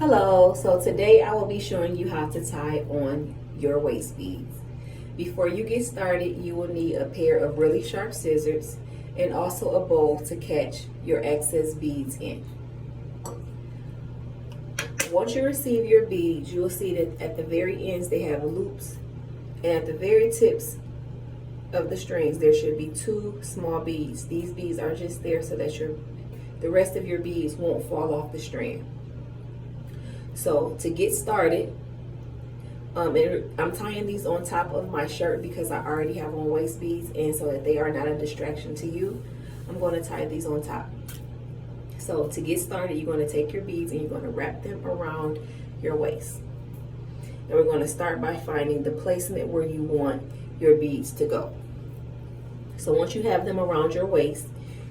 Hello, so today I will be showing you how to tie on your waist beads. Before you get started, you will need a pair of really sharp scissors and also a bowl to catch your excess beads in. Once you receive your beads, you will see that at the very ends they have loops, and at the very tips of the strings there should be two small beads. These beads are just there so that the rest of your beads won't fall off the strand. So to get started, I'm tying these on top of my shirt because I already have on waist beads, and so that they are not a distraction to you, I'm going to tie these on top. So to get started, you're going to take your beads and you're going to wrap them around your waist. And we're going to start by finding the placement where you want your beads to go. So once you have them around your waist,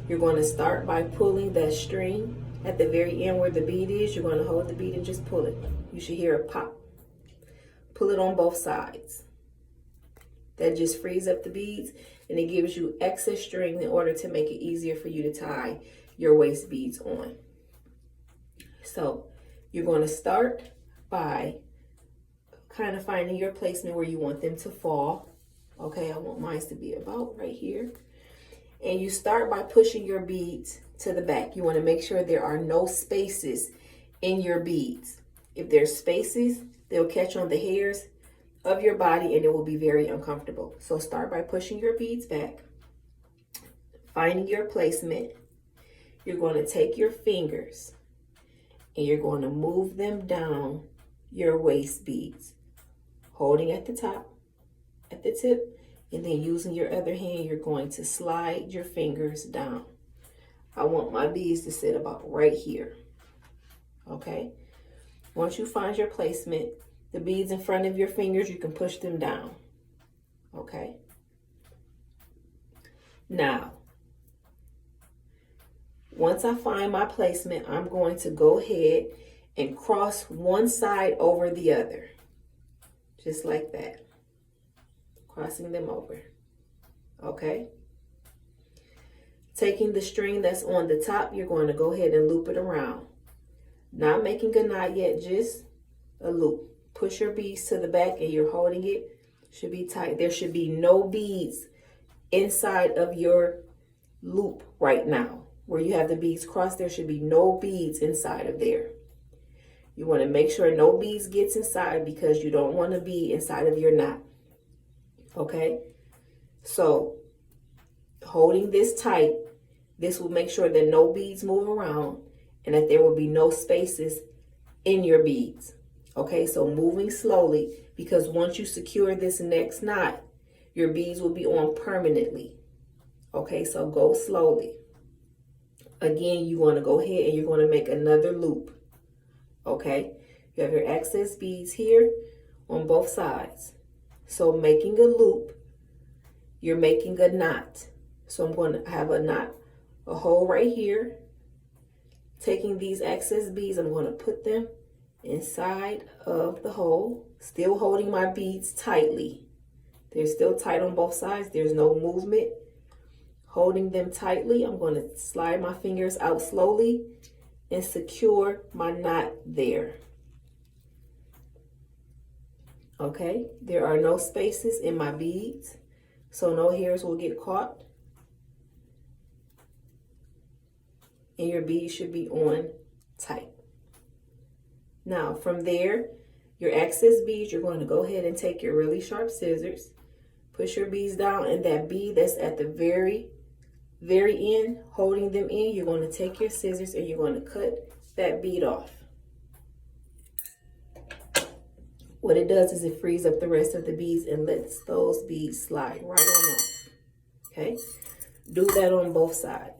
you're going to start by pulling that string at the very end where the bead is. You're going to hold the bead and just pull it. You should hear a pop. Pull it on both sides. That just frees up the beads and it gives you excess string in order to make it easier for you to tie your waist beads on. So you're going to start by kind of finding your placement where you want them to fall. Okay, I want mine to be about right here. And you start by pushing your beads to the back. You want to make sure there are no spaces in your beads. If there's spaces, they'll catch on the hairs of your body and it will be very uncomfortable. So start by pushing your beads back, finding your placement. You're going to take your fingers and you're going to move them down your waist beads, holding at the top, at the tip, and then using your other hand, you're going to slide your fingers down. I want my beads to sit about right here. Okay? Once you find your placement, the beads in front of your fingers, you can push them down. Okay? Now, once I find my placement, I'm going to go ahead and cross one side over the other. Just like that. Crossing them over. Okay? Taking the string that's on the top, you're going to go ahead and loop it around. Not making a knot yet, just a loop. Push your beads to the back and you're holding it. Should be tight. There should be no beads inside of your loop right now. Where you have the beads crossed, there should be no beads inside of there. You want to make sure no beads gets inside because you don't want to be inside of your knot. Okay? So, holding this tight, this will make sure that no beads move around and that there will be no spaces in your beads. Okay, so moving slowly, because once you secure this next knot, your beads will be on permanently. Okay, so go slowly. Again, you want to go ahead and you're going to make another loop. Okay, you have your excess beads here on both sides. So making a loop, you're making a knot. So I'm going to have a knot, a hole right here. Taking these excess beads, I'm going to put them inside of the hole, still holding my beads tightly. They're still tight on both sides. There's no movement. Holding them tightly, I'm going to slide my fingers out slowly and secure my knot there. Okay, there are no spaces in my beads, so no hairs will get caught. And your beads should be on tight. Now, from there, your excess beads, you're going to go ahead and take your really sharp scissors, push your beads down, and that bead that's at the very end, holding them in, you're going to take your scissors and you're going to cut that bead off. What it does is it frees up the rest of the beads and lets those beads slide right on off. Okay? Do that on both sides.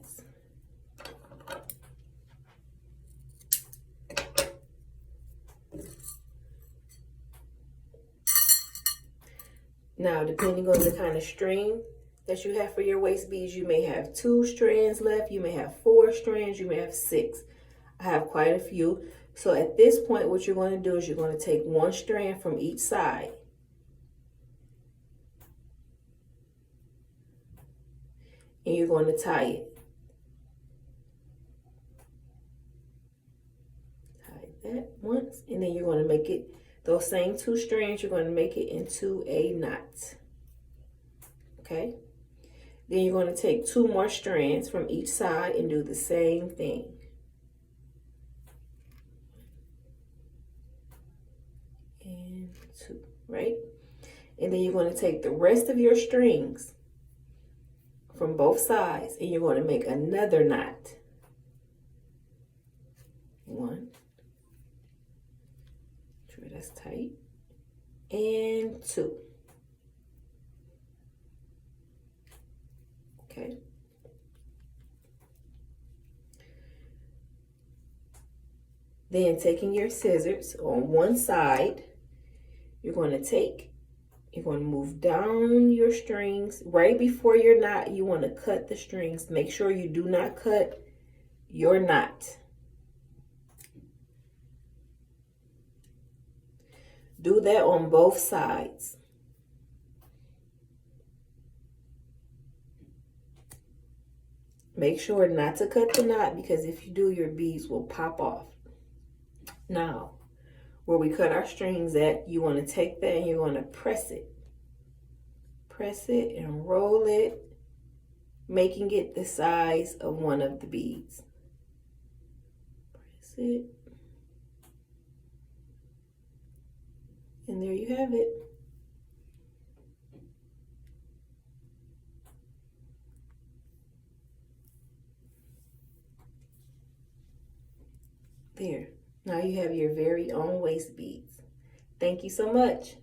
Now, depending on the kind of string that you have for your waist beads, you may have 2 strands left, you may have 4 strands, you may have 6. I have quite a few. So at this point, what you're going to do is you're going to take 1 strand from each side. And you're going to tie it. Tie that once, and then you're going to make it, those same 2 strands, you're going to make it into a knot. Okay? Then you're going to take 2 more strands from each side and do the same thing. And 2, right? And then you're going to take the rest of your strings from both sides and you're going to make another knot. 1. Sure that's tight. And 2. Okay. Then taking your scissors on one side, you're going to move down your strings. Right before your knot, you want to cut the strings. Make sure you do not cut your knot. Do that on both sides. Make sure not to cut the knot, because if you do, your beads will pop off. Now, where we cut our strings at, you want to take that and you're going to press it. Press it and roll it, making it the size of one of the beads. Press it. And there you have it. There. Now you have your very own waist beads. Thank you so much.